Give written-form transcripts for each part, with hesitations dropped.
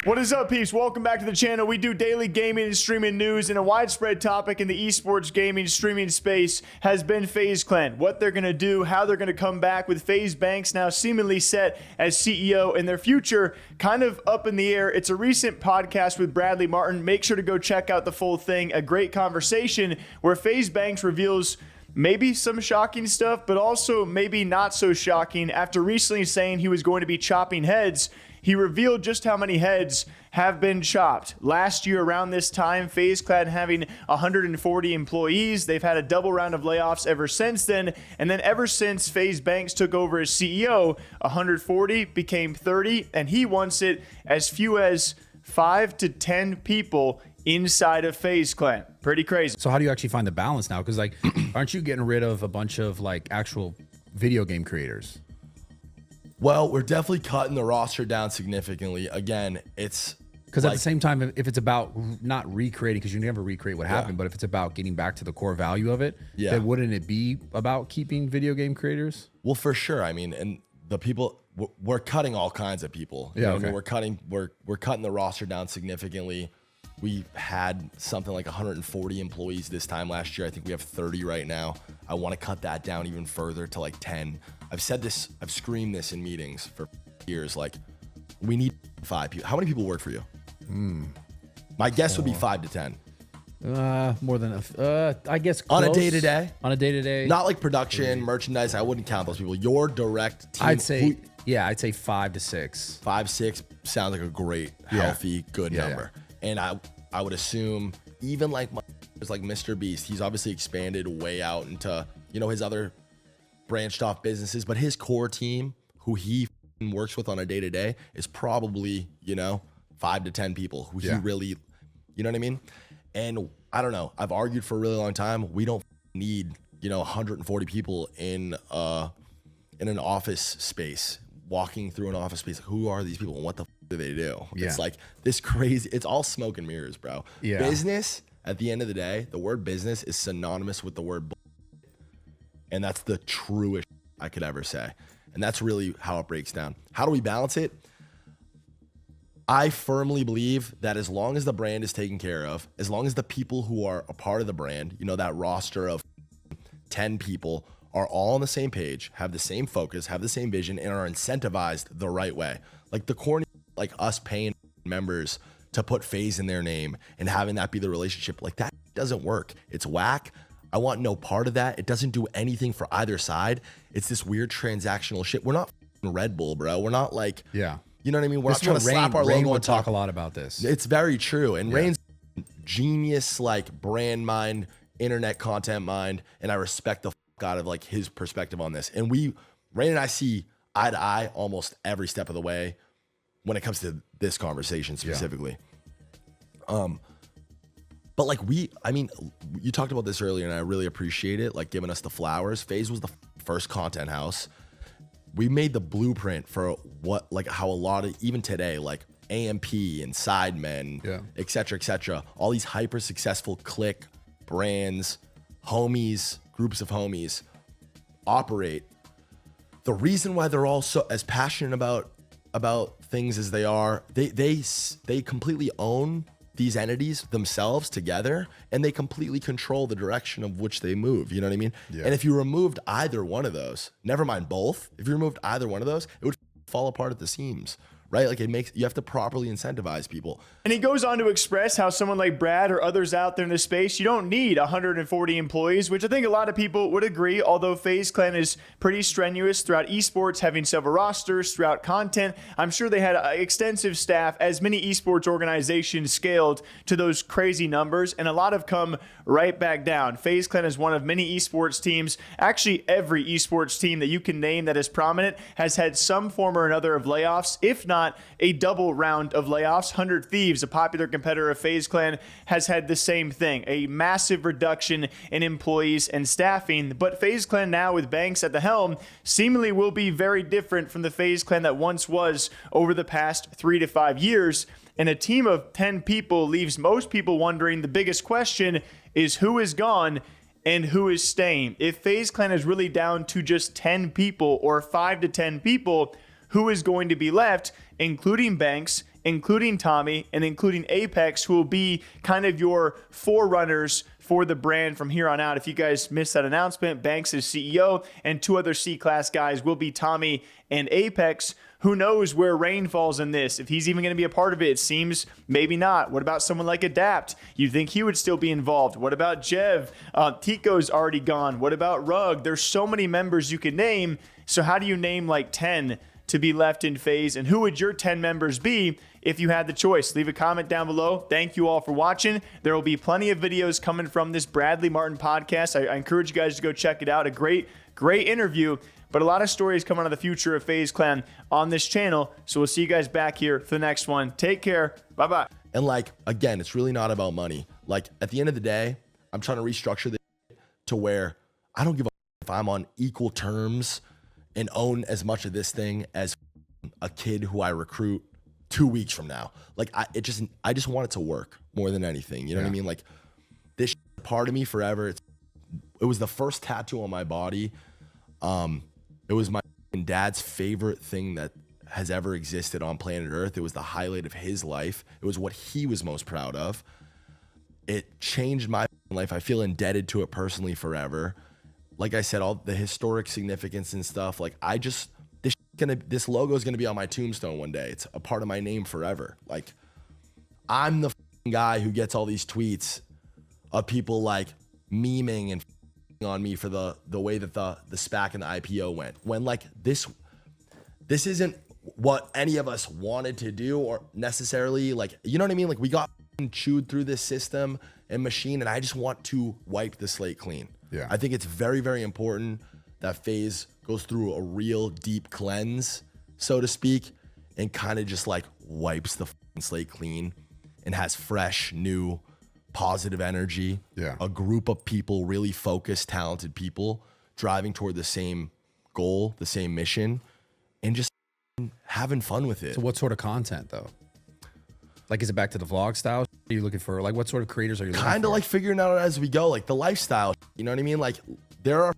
What is up, peeps? Welcome back to the channel. We do daily gaming and streaming news, and a widespread topic in the esports gaming streaming space has been FaZe Clan. What they're going to do, how they're going to come back, with FaZe Banks now seemingly set as CEO, and their future kind of up in the air. It's a recent podcast with Bradley Martin. Make sure to go check out the full thing. A great conversation where FaZe Banks reveals maybe some shocking stuff, but also maybe not so shocking. After recently saying he was going to be chopping heads, he revealed just how many heads have been chopped. Last year around this time, FaZe Clan having 140 employees. They've had a double round of layoffs ever since then. And then ever since FaZe Banks took over as CEO, 140 became 30, and he wants it as few as 5 to 10 people inside of FaZe Clan. Pretty crazy. So how do you actually find the balance now? Because like, aren't you getting rid of a bunch of like actual video game creators? Well, we're definitely cutting the roster down significantly. Again, it's because at the same time, if it's about not recreating, because you never recreate what happened, but if it's about getting back to the core value of it, then wouldn't it be about keeping video game creators? Well, for sure. I mean, and the people, we're cutting all kinds of people. Yeah, I mean, we're cutting the roster down significantly. We had something like 140 employees this time last year. I think we have 30 right now. I want to cut that down even further to like 10. I've said this, I've screamed this in meetings for years. Like, we need 5 people. How many people work for you? My guess would be 5 to 10. More than I guess close. On a day-to-day. Not like production, merchandise. I wouldn't count those people. Your direct team. I'd say 5 to 6. 5, 6 sounds like a great, healthy, good number. And I would assume even like Mr. Beast, he's obviously expanded way out into, you know, his other branched off businesses, but his core team who he works with on a day-to-day is probably, you know, 5 to 10 people who he really, you know what I mean? And I don't know, I've argued for a really long time, we don't need, you know, 140 people in an office space, walking through an office space. Who are these people and what the do they do? It's like this crazy, it's all smoke and mirrors, bro. Business, at the end of the day, the word business is synonymous with the word bullshit. And that's the truest I could ever say. And that's really how it breaks down. How do we balance it? I firmly believe that as long as the brand is taken care of, as long as the people who are a part of the brand, you know, that roster of 10 people are all on the same page, have the same focus, have the same vision, and are incentivized the right way. Like the corny, like us paying members to put FaZe in their name and having that be the relationship, like that doesn't work. It's whack. I want no part of that. It doesn't do anything for either side. It's this weird transactional shit. We're not Red Bull, bro. We're not like, you know what I mean? We're not trying to slap our logo and talk a lot about this. It's very true. And Rain's genius, like brand mind, internet content mind, and I respect the out of like his perspective on this. And Rain and I see eye to eye almost every step of the way when it comes to this conversation specifically. But like I mean, you talked about this earlier and I really appreciate it, like giving us the flowers. FaZe was the first content house. We made the blueprint for what, like how a lot of, even today, like AMP and Sidemen, et cetera, all these hyper successful click brands, homies, groups of homies operate. The reason why they're all so as passionate about things as they are, they completely own these entities themselves together, and they completely control the direction of which they move. You know what I mean? And if you removed either one of those, never mind both, if you removed either one of those, it would fall apart at the seams. Right? Like you have to properly incentivize people. And he goes on to express how someone like Brad or others out there in the space, you don't need 140 employees, which I think a lot of people would agree, although FaZe Clan is pretty strenuous throughout esports, having several rosters, throughout content. I'm sure they had extensive staff as many esports organizations scaled to those crazy numbers, and a lot have come right back down. FaZe Clan is one of many esports teams. Actually, every esports team that you can name that is prominent has had some form or another of layoffs, if not a double round of layoffs. 100 Thieves, a popular competitor of FaZe Clan, has had the same thing, a massive reduction in employees and staffing. But FaZe Clan now with Banks at the helm seemingly will be very different from the FaZe Clan that once was over the past 3 to 5 years. And a team of 10 people leaves most people wondering, the biggest question is who is gone and who is staying. If FaZe Clan is really down to just 10 people or 5 to 10 people, who is going to be left, including Banks, including Tommy and including Apex, who will be kind of your forerunners for the brand from here on out. If you guys missed that announcement, Banks is CEO, and 2 other C-class guys will be Tommy and Apex. Who knows where Rain falls in this? If he's even going to be a part of it, it seems maybe not. What about someone like Adapt? You think he would still be involved? What about Jev? Tico's already gone. What about Rug? There's so many members you can name. So how do you name like 10 to be left in FaZe? And who would your 10 members be if you had the choice? Leave a comment down below. Thank you all for watching. There will be plenty of videos coming from this Bradley Martin podcast. I encourage you guys to go check it out. A great interview. But a lot of stories coming out of the future of FaZe Clan on this channel. So we'll see you guys back here for the next one. Take care. Bye-bye. And like, again, it's really not about money. Like at the end of the day, I'm trying to restructure this to where I don't give a if I'm on equal terms and own as much of this thing as a kid who I recruit 2 weeks from now. Like I just want it to work more than anything. You know what I mean? Like this part of me forever. It was the first tattoo on my body. It was my dad's favorite thing that has ever existed on planet Earth. It was the highlight of his life. It was what he was most proud of. It changed my life. I feel indebted to it personally forever. Like I said, all the historic significance and stuff. Like this logo is gonna be on my tombstone one day. It's a part of my name forever. Like I'm the guy who gets all these tweets of people like memeing and on me for the way that the SPAC and the IPO went, when like this isn't what any of us wanted to do or necessarily, like, you know what I mean? Like we got chewed through this system and machine, and I just want to wipe the slate clean. Yeah, I think it's very, very important that FaZe goes through a real deep cleanse, so to speak, and kind of just like wipes the slate clean and has fresh, new, positive energy. Yeah, a group of people, really focused, talented people driving toward the same goal, the same mission, and just having fun with it. So what sort of content though? Like, is it back to the vlog style? Are you looking for, like, what sort of creators are you looking for? Kind of like figuring out as we go, like the lifestyle, you know what I mean? Like there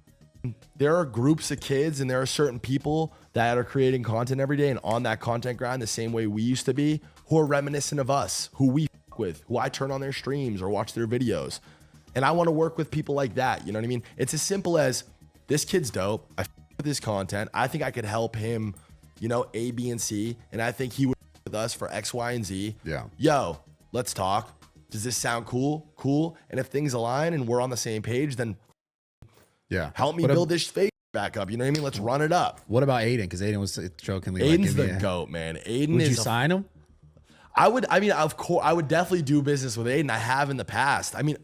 are groups of kids and there are certain people that are creating content every day and on that content grind the same way we used to be, who are reminiscent of us, who we with, who I turn on their streams or watch their videos. And I want to work with people like that. You know what I mean? It's as simple as, this kid's dope. I with his content. I think I could help him, you know, A, B, and C. And I think he would with us for X, Y, and Z. Yeah. Yo, let's talk. Does this sound cool? Cool. And if things align and we're on the same page, then yeah, help me build this face back up. You know what I mean? Let's run it up. What about Aiden? Because Aiden was jokingly Aiden's like, the GOAT, man. Aiden would is you sign him? I mean, of course, I would definitely do business with Aiden. I have in the past. I mean,